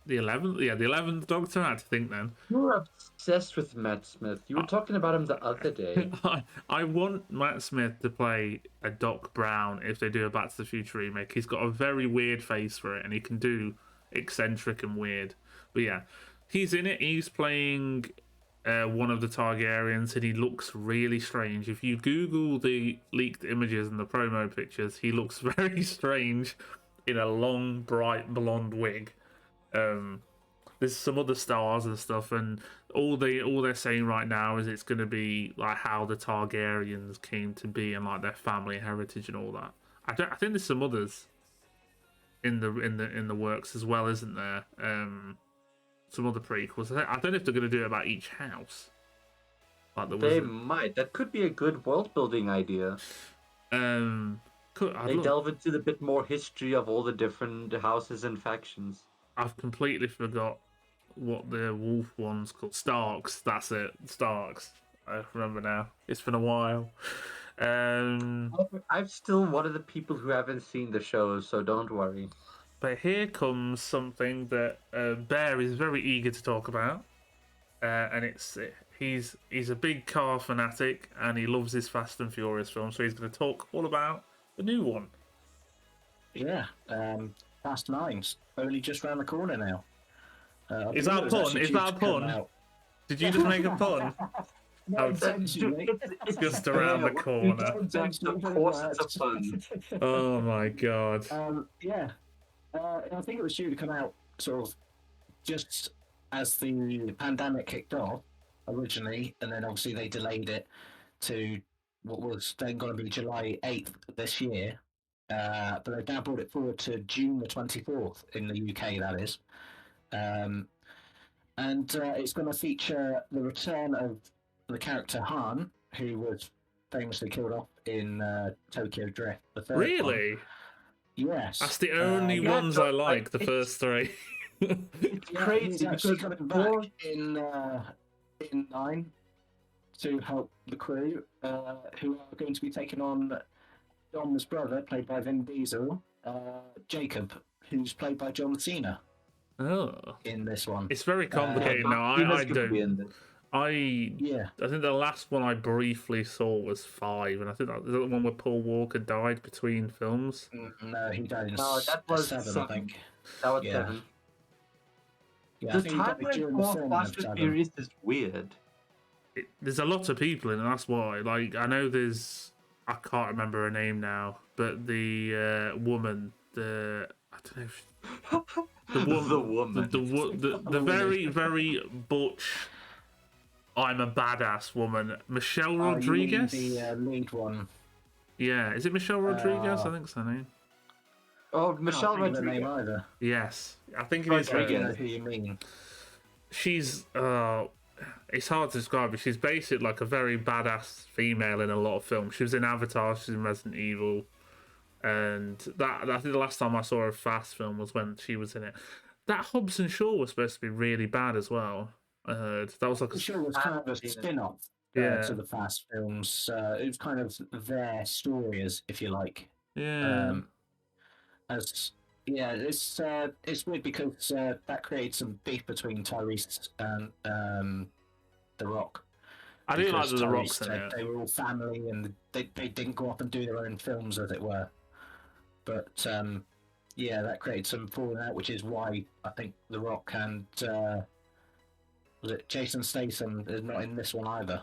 11th, the 11th Doctor. I had to think then. You were obsessed with Matt Smith. You were talking about him the other day. I want Matt Smith to play a Doc Brown if they do a Back to the Future remake. He's got a very weird face for it, and he can do eccentric and weird. But yeah, he's in it. He's playing one of the Targaryens, and he looks really strange. If you Google the leaked images and the promo pictures, he looks very strange in a long, bright blonde wig. There's some other stars and stuff, and all they're saying right now is it's going to be like how the Targaryens came to be and like their family heritage and all that. I think there's some others in the works as well, isn't there? Some other prequels. I don't know if they're going to do it about each house. Like they might. That could be a good world building idea. They delve into the bit more history of all the different houses and factions. I've completely forgot what the wolf one's called. Starks. That's it. Starks. I remember now. It's been a while. I'm still one of the people who haven't seen the show, so don't worry. But here comes something that Bear is very eager to talk about, and he's a big car fanatic and he loves his Fast and Furious films, so he's going to talk all about the new one. Yeah, Fast 9's only just round the corner now. Is that a pun? Is that a pun? Did you just make a pun? No, it's just around the corner. Of course, it's a pun. Oh my god. Yeah. I think it was due to come out sort of just as the pandemic kicked off originally, and then obviously they delayed it to what was then going to be July 8th this year. But they've now brought it forward to June the 24th in the UK, that is. And it's going to feature the return of the character Han, who was famously killed off in Tokyo Drift. The third really? one. Yes. That's the only ones I like, the first three. It's crazy he's actually because coming back in 9 to help the crew, who are going to be taking on Dom's brother, played by Vin Diesel, Jacob, who's played by John Cena. Oh. In this one. It's very complicated now. I don't. I think the last one I briefly saw was 5, and I think that was the one where Paul Walker died between films. No, he died in that was 7, I think. That was 7. Yeah, the timeline for Fast and Furious is weird. There's a lot of people in it, that's why. Like, I know there's... I can't remember her name now, but the woman, I don't know if the very, very butch... I'm a badass woman. Michelle Rodriguez? The lead one. Yeah, is it Michelle Rodriguez? I think it's her name. Oh, Michelle Rodriguez. Name either. Yes, I think it is her. I don't know who you mean. She's it's hard to describe, but she's basically like a very badass female in a lot of films. She was in Avatar, she's in Resident Evil, and I think the last time I saw a Fast film was when she was in it. That Hobbs and Shaw was supposed to be really bad as well. I heard that was like a show was kind of a spin-off to the Fast films. It was kind of their story, if you like. Yeah. It's weird because that created some beef between Tyrese and The Rock. I do like The Rock's in it. They were all family, and they didn't go off and do their own films, as it were. But that created some falling out, which is why I think The Rock and was it Jason Statham is not in this one either.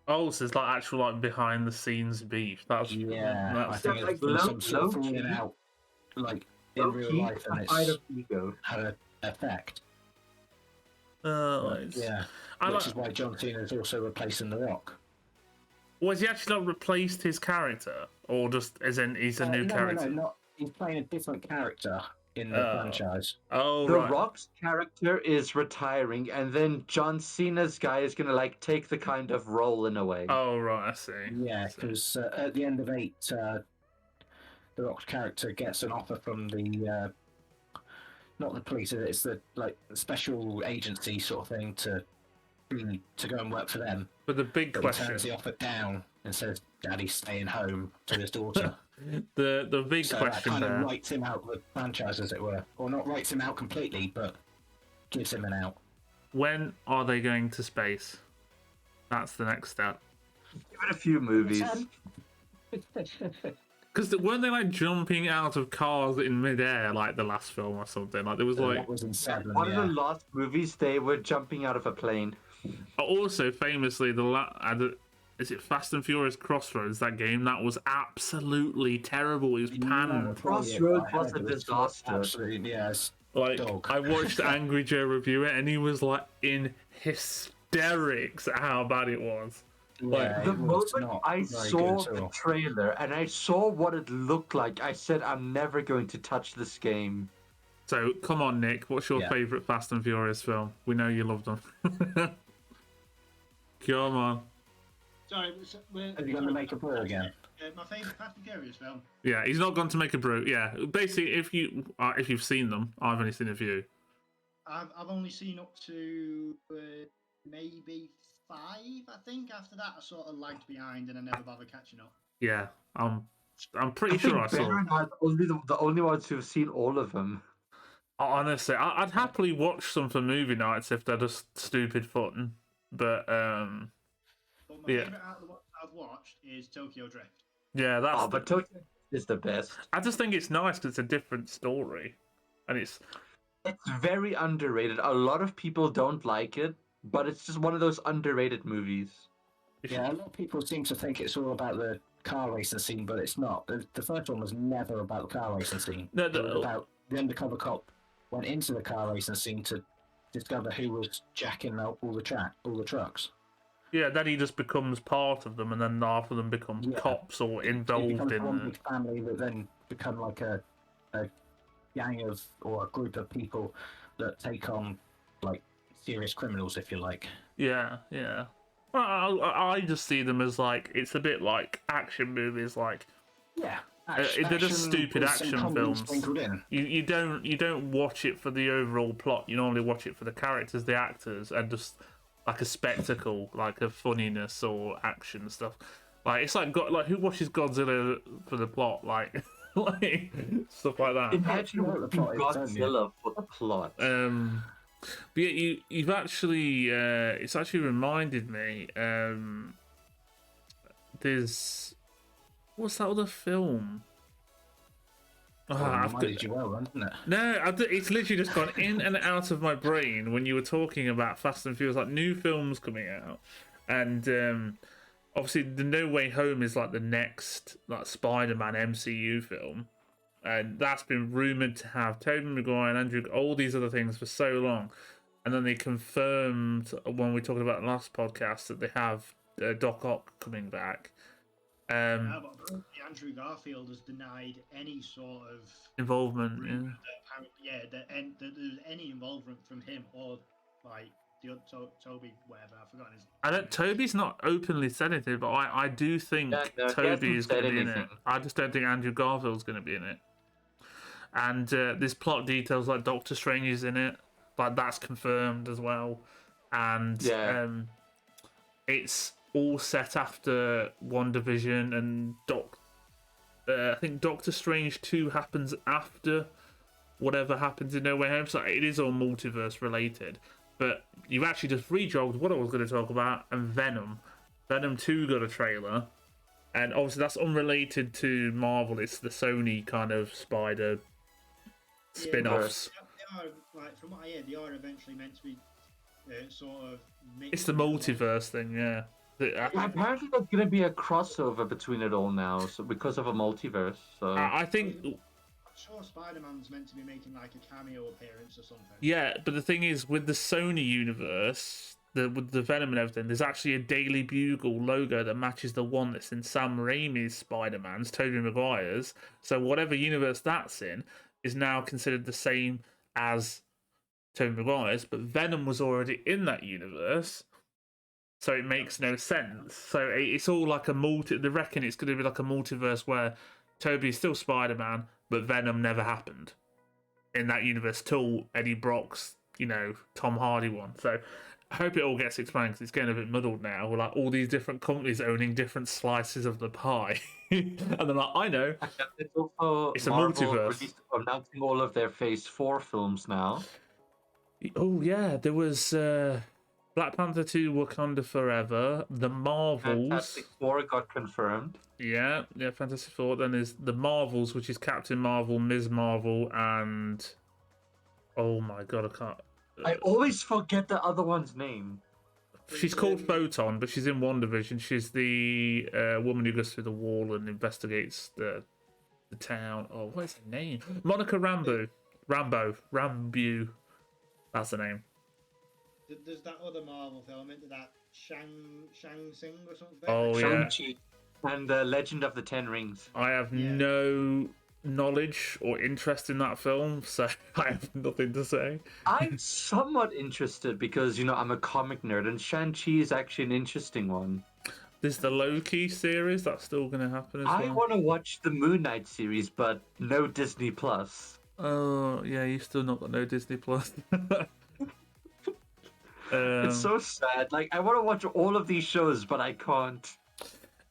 Oh, so it's like actual like behind the scenes beef. I think it's some sort of falling out, like in real life, and it's had an effect. Which is why John Cena is also replacing The Rock. Was he actually like replaced his character, or just as in he's a new character? No, he's playing a different character in the franchise. Oh, The Rock's character is retiring, and then John Cena's guy is gonna like take the kind of role in a way. Oh right, I see. Yeah, because at the end of 8, The Rock's character gets an offer from the not the police, it's the like special agency sort of thing to to go and work for them. But the big But he question, turns the offer down and says, "Daddy's staying home" to his daughter. the big So that question kind of there. writes him out of the franchise, as it were, or not writes him out completely, but gives him an out. When are they going to space? That's the next step. Give it a few movies. Because weren't they like jumping out of cars in midair, like the last film or something? Like there was like That was in 7. One Yeah. of the last movies, they were jumping out of a plane. also famously is it Fast and Furious Crossroads? That game that was absolutely terrible. It was panned. Crossroads was a disaster. Absolutely, yes. Like Dog. I watched Angry Joe review it, and he was like in hysterics at how bad it was. Yeah, The it was moment not I very saw good at the all. trailer and I saw what it looked like, I said, I'm never going to touch this game. So come on, Nick, what's your Yeah. favourite Fast and Furious film? We know you loved them. Come on. Sorry, Are you going to make a ball again? My favourite Fast and Furious film. Yeah, he's not gone to make a brew. Yeah, basically, if you've seen them, I've only seen a few. I've only seen up to maybe 5, I think. After that, I sort of lagged behind and I never bothered catching up. Yeah, I'm pretty I think sure I Ben saw. and I are the only ones who've seen all of them. Honestly, I'd happily watch some for movie nights if they're just stupid fun. But But my Yeah. favourite out of the ones I've watched is Tokyo Drift. yeah, that's. Oh, but Tokyo is the best. I just think it's nice because it's a different story, and it's It's very underrated. A lot of people don't like it, but it's just one of those underrated movies. Yeah, a lot of people seem to think it's all about the car racing scene, but it's not. The first one was never about the car racing scene. No, It was about the undercover cop went into the car racing scene to discover who was jacking out all the trucks. yeah. Then he just becomes part of them, and then half of them become Yeah. cops or It involved becomes in one it. big family that then become like a gang of or a group of people that take on like serious criminals, if you like. Yeah, yeah. Well, I just see them as like it's a bit like action movies, like Yeah, they're just stupid with some action comedy films. sprinkled in. you don't watch it for the overall plot. You normally watch it for the characters, the actors, and just like a spectacle, like a funniness or action stuff. Like it's like who watches Godzilla for the plot, like like stuff like that. Imagine know what the watching plot is, don't you? Godzilla for the plot. But yeah, you've actually it's actually reminded me. There's what's that other film? Oh, I've got, Reminded you well, didn't it? no, it's literally just gone in and out of my brain when you were talking about Fast and Furious, like new films coming out, and obviously the No Way Home is like the next like Spider-Man MCU film, and that's been rumored to have Tobey Maguire and Andrew, all these other things for so long, and then they confirmed when we talked about the last podcast that they have Doc Ock coming back. Yeah, but apparently Andrew Garfield has denied any sort of Involvement, yeah. that there's any involvement from him or like the Toby, whatever. I've forgotten his. I don't. Toby's not openly said anything, but I do think Yeah, no, he Toby hasn't is going said to be in it. anything. I just don't think Andrew Garfield's going to be in it. And there's plot details like Doctor Strange is in it, like that's confirmed as well. And Yeah. it's all set after WandaVision, and I think Doctor Strange 2 happens after whatever happens in No Way Home, so it is all multiverse related. But you've actually just rejogged what I was going to talk about, and Venom 2 got a trailer, and obviously that's unrelated to Marvel. It's the Sony kind of Spider spin-offs. They are, like from what I hear, they are eventually meant to be sort of. It's the multiverse thing, yeah. Apparently, there's going to be a crossover between it all now, so because of a multiverse. So I think, I'm sure Spider-Man's meant to be making like a cameo appearance or something. yeah, but the thing is, with the Sony universe, with the Venom and everything, there's actually a Daily Bugle logo that matches the one that's in Sam Raimi's Spider-Man's, Tobey Maguire's. So whatever universe that's in is now considered the same as Tobey Maguire's, but Venom was already in that universe. So it makes no sense. So it's all like a they reckon it's going to be like a multiverse where Toby's still Spider-Man, but Venom never happened in that universe till Eddie Brock's, Tom Hardy one. So I hope it all gets explained because it's getting a bit muddled now. We're like all these different companies owning different slices of the pie, and they're like, I know, It's also it's a Marvel multiverse. announcing all of their Phase 4 films now. Oh yeah, there was Black Panther 2, Wakanda Forever, The Marvels. Fantastic Four got confirmed. Yeah, Fantastic Four. Then there's The Marvels, which is Captain Marvel, Ms. Marvel, and oh my god, I can't. I always forget the other one's name. She's called Photon, but she's in WandaVision. She's the woman who goes through the wall and investigates the town. Oh, what is her name? Monica Rambeau. Rambeau. That's the name. There's that other Marvel film, into that Shang Tsung or something. Oh, yeah. Shang-Chi and the Legend of the Ten Rings. I have Yeah. no knowledge or interest in that film, so I have nothing to say. I'm somewhat interested because, I'm a comic nerd, and Shang-Chi is actually an interesting one. There's the Loki series that's still going to happen as I well. want to watch the Moon Knight series, but no Disney Plus. Oh, yeah, you've still not got no Disney Plus. It's so sad. Like, I want to watch all of these shows, but I can't.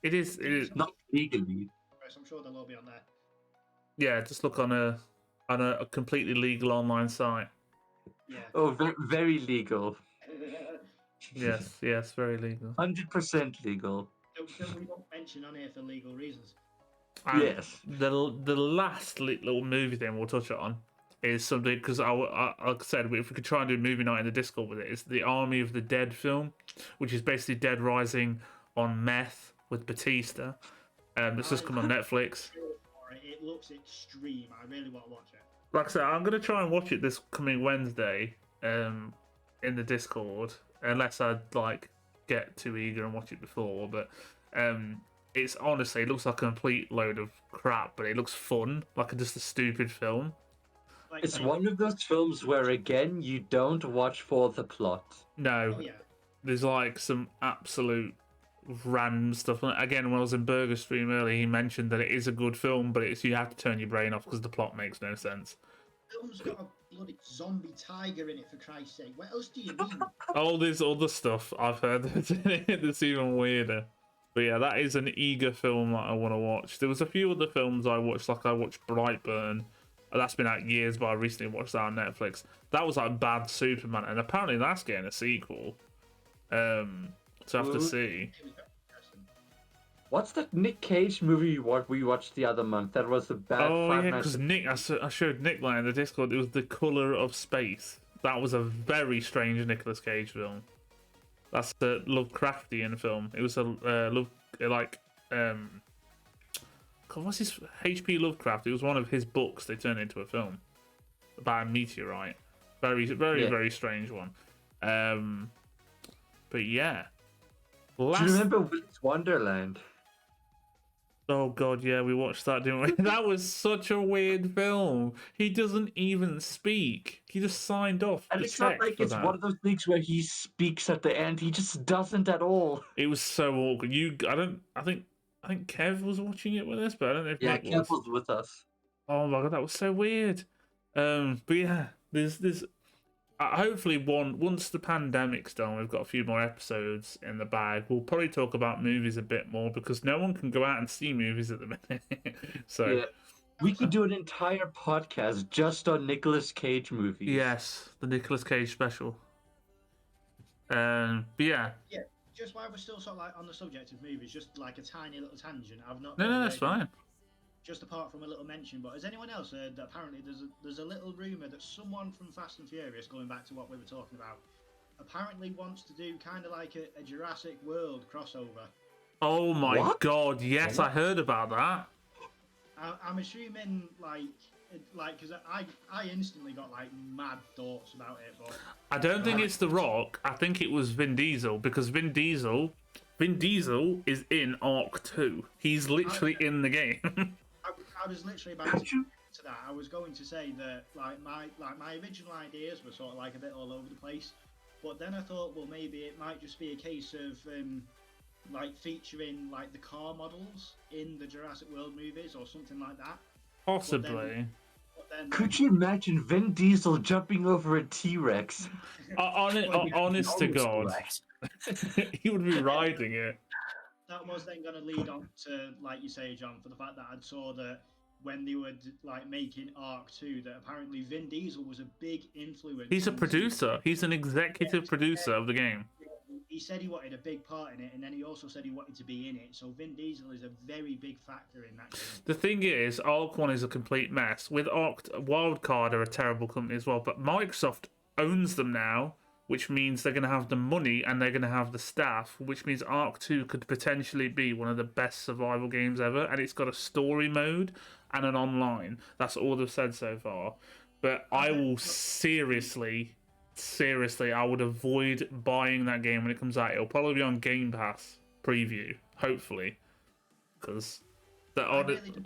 It is. Not legally. Right, so I'm sure they'll all be on there. Yeah, just look on a completely legal online site. Yeah. Oh, very legal. Yes, very legal. 100% legal. We won't mention on here for legal reasons. And Yes. The last little movie thing we'll touch on is something, because like I said, if we could try and do a movie night in the Discord with it, it's the Army of the Dead film, which is basically Dead Rising on meth with Batista. It's just come on Netflix. It looks extreme. I really want to watch it. Like I said, I'm going to try and watch it this coming Wednesday in the Discord, unless I get too eager and watch it before. But it's honestly, it looks like a complete load of crap, but it looks fun, like just a stupid film. It's one of those films where, again, you don't watch for the plot. No, Oh, yeah. there's some absolute random stuff. Again, when I was in Burger Stream earlier, he mentioned that it is a good film, but you have to turn your brain off because the plot makes no sense. The film's got a bloody zombie tiger in it, for Christ's sake. What else do you mean? All this other stuff I've heard that's even weirder. But yeah, that is an eager film that I want to watch. There was a few other films I watched, like I watched Brightburn. That's been out years, but I recently watched that on Netflix. That was like Bad Superman, and apparently that's getting a sequel. So I have to see. It was very interesting. What's that Nick Cage movie we watched the other month? That was the bad Oh Five yeah, Nights because at- Nick, I showed Nick in the Discord. It was The Color of Space. That was a very strange Nicolas Cage film. That's the Lovecraftian film. It was God, what's his H.P. Lovecraft? It was one of his books they turned into a film about a meteorite. Very strange one. But yeah. Do you remember Willy's Wonderland? Oh god, yeah, we watched that, didn't we? That was such a weird film. He doesn't even speak. He just signed off. And the it's not check like for it's that. one of those things where he speaks at the end. He just doesn't at all. It was so awkward. I think Kev was watching it with us, but I don't know if Yeah, Nick Kev was. was with us. Oh my god, that was so weird. But yeah, there's hopefully once the pandemic's done, we've got a few more episodes in the bag. We'll probably talk about movies a bit more because no one can go out and see movies at the minute. So Yeah. We could do an entire podcast just on Nicolas Cage movies. yes, the Nicolas Cage special. But yeah, Just while we're still sort of like on the subject of movies, just like a tiny little tangent. I've not. no, that's fine. Just apart from a little mention, but has anyone else heard that apparently there's a little rumor that someone from Fast and Furious, going back to what we were talking about, apparently wants to do kind of like a Jurassic World crossover. Oh my What? god, yes, I heard about that. I'm assuming because I instantly got like mad thoughts about it, but I don't think it's The Rock. I think it was Vin Diesel because Vin Diesel is in Arc 2. He's literally in the game. I was literally about to get to that. I was going to say that my original ideas were sort of like a bit all over the place, but then I thought, well, maybe it might just be a case of like featuring like the car models in the Jurassic World movies or something like that. Possibly. then, Could you imagine Vin Diesel jumping over a T-Rex? Honest to God, he would be riding it. that was then going to lead on to, like you say, John, for the fact that I saw that when they were like making Arc 2, that apparently Vin Diesel was a big influence. He's a producer. He's an executive producer of the game. He said he wanted a big part in it, and then he also said he wanted to be in it. So Vin Diesel is a very big factor in that game. The thing is, Arc 1 is a complete mess. With Arc, Wildcard are a terrible company as well, but Microsoft owns them now, which means they're going to have the money and they're going to have the staff, which means Arc 2 could potentially be one of the best survival games ever, and it's got a story mode and an online. That's all they've said so far. But I will seriously, I would avoid buying that game when it comes out. It'll probably be on Game Pass preview, hopefully, because I really don't think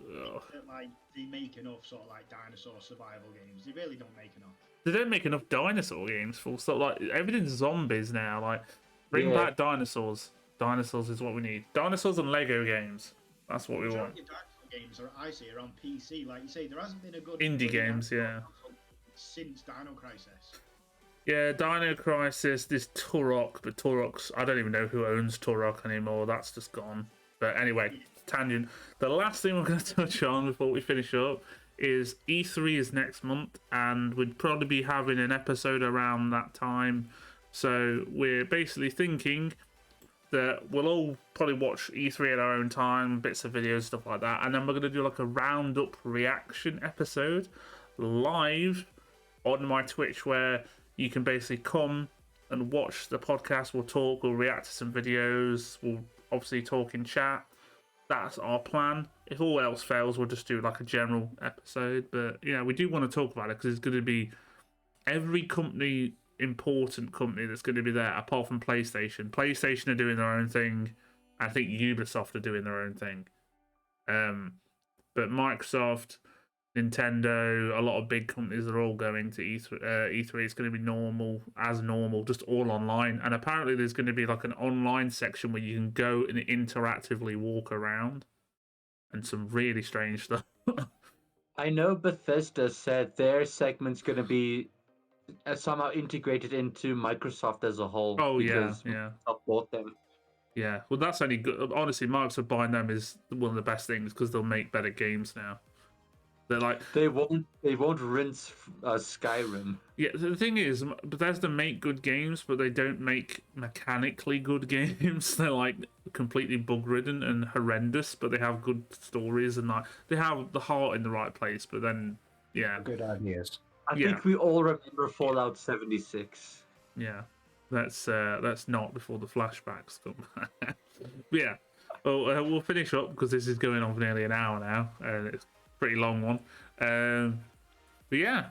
that like they make enough sort of like dinosaur survival games. They really don't make enough. They don't make enough dinosaur games. Full stop. Like everything's zombies now. Like bring back dinosaurs. Dinosaurs is what we need. Dinosaurs and Lego games. That's what we want. Dinosaur games I see are on PC. Like you say, there hasn't been a good indie games, yeah. Since Dino Crisis. Yeah, Dino Crisis, this Turok, but Turok's, I don't even know who owns Turok anymore. That's just gone. But anyway, tangent. The last thing we're going to touch on before we finish up is E3 is next month, and we'd probably be having an episode around that time. So we're basically thinking that we'll all probably watch E3 at our own time, bits of videos, stuff like that, and then we're going to do like a roundup reaction episode live on my Twitch, where you can basically come and watch the podcast. We'll talk, we'll react to some videos, we'll obviously talk in chat. That's our plan. If all else fails, we'll just do like a general episode. But yeah, we do want to talk about it because it's going to be every company, important company that's going to be there, apart from PlayStation. PlayStation are doing their own thing. I think Ubisoft are doing their own thing. But Microsoft, Nintendo, a lot of big companies are all going to E3. It's going to be normal, just all online. And apparently there's going to be like an online section where you can go and interactively walk around, and some really strange stuff. I know Bethesda said their segment's going to be somehow integrated into Microsoft as a whole. Oh yeah. Microsoft bought them. Yeah, well that's only good. Honestly, Microsoft buying them is one of the best things because they'll make better games now. They're like they won't rinse Skyrim. Yeah, the thing is, Bethesda make good games, but they don't make mechanically good games. They're like completely bug ridden and horrendous, but they have good stories and like they have the heart in the right place. But then, yeah, good ideas. I think we all remember Fallout 76. Yeah, that's not before the flashbacks come. Yeah, well, we'll finish up because this is going on for nearly an hour now, and it's pretty long one. But yeah,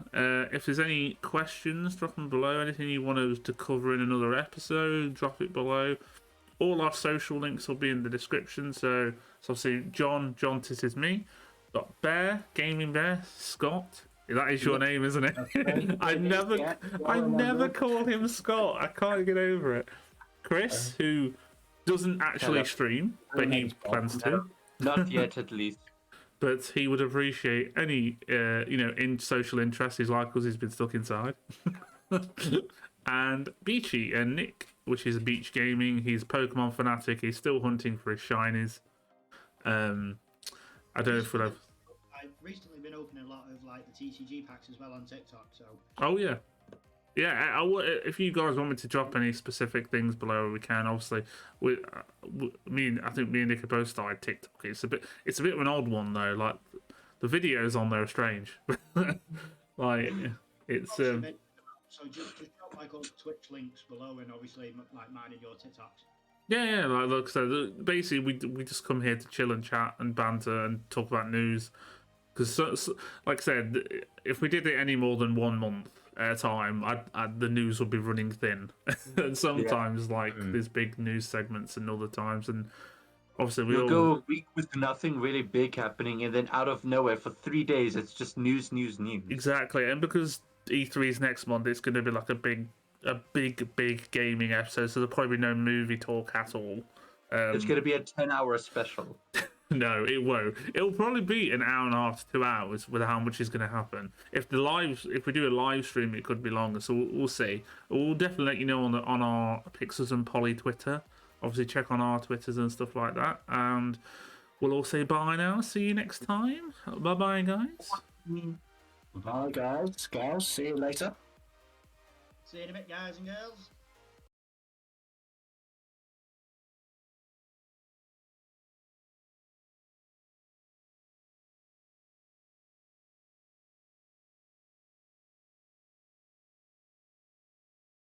if there's any questions, drop them below. Anything you want us to cover in another episode, drop it below. All our social links will be in the description. So obviously John this is me. Got Bear, Gaming Bear, Scott. That is your name, isn't it? I never call him Scott. I can't get over it. Chris, who doesn't actually stream, but he plans to. Not yet, at least. But he would appreciate any, in social interest. He's like us, he's been stuck inside. And Beachy and Nick, which is Beach Gaming. He's a Pokemon fanatic. He's still hunting for his shinies. I don't know if we'll have... I've recently been opening a lot of like the TCG packs as well on TikTok. So. Oh yeah. Yeah, if you guys want me to drop any specific things below, we can. Obviously, I think me and Nick have both started TikTok. It's a bit of an odd one though. Like the videos on there are strange. Like it's So just drop like all the Twitch links below, and obviously like mine and your TikToks. Yeah. Like look, so basically we just come here to chill and chat and banter and talk about news. Because like I said, if we did it any more than 1 month at a time, the news would be running thin. And sometimes there's big news segments and other times, and obviously we'll go a week with nothing really big happening, and then out of nowhere for 3 days it's just news. Exactly, and because E3 is next month, it's going to be like a big gaming episode, so there'll probably be no movie talk at all. It's going to be a 10-hour special. No, it won't. It'll probably be an hour and a half to 2 hours with how much is going to happen. If we do a live stream, it could be longer. So we'll see. We'll definitely let you know on our Pixels and Poly Twitter. Obviously, check on our Twitters and stuff like that. And we'll all say bye now. See you next time. Bye bye, guys. Bye, guys. Gals, see you later. See you in a bit, guys and girls.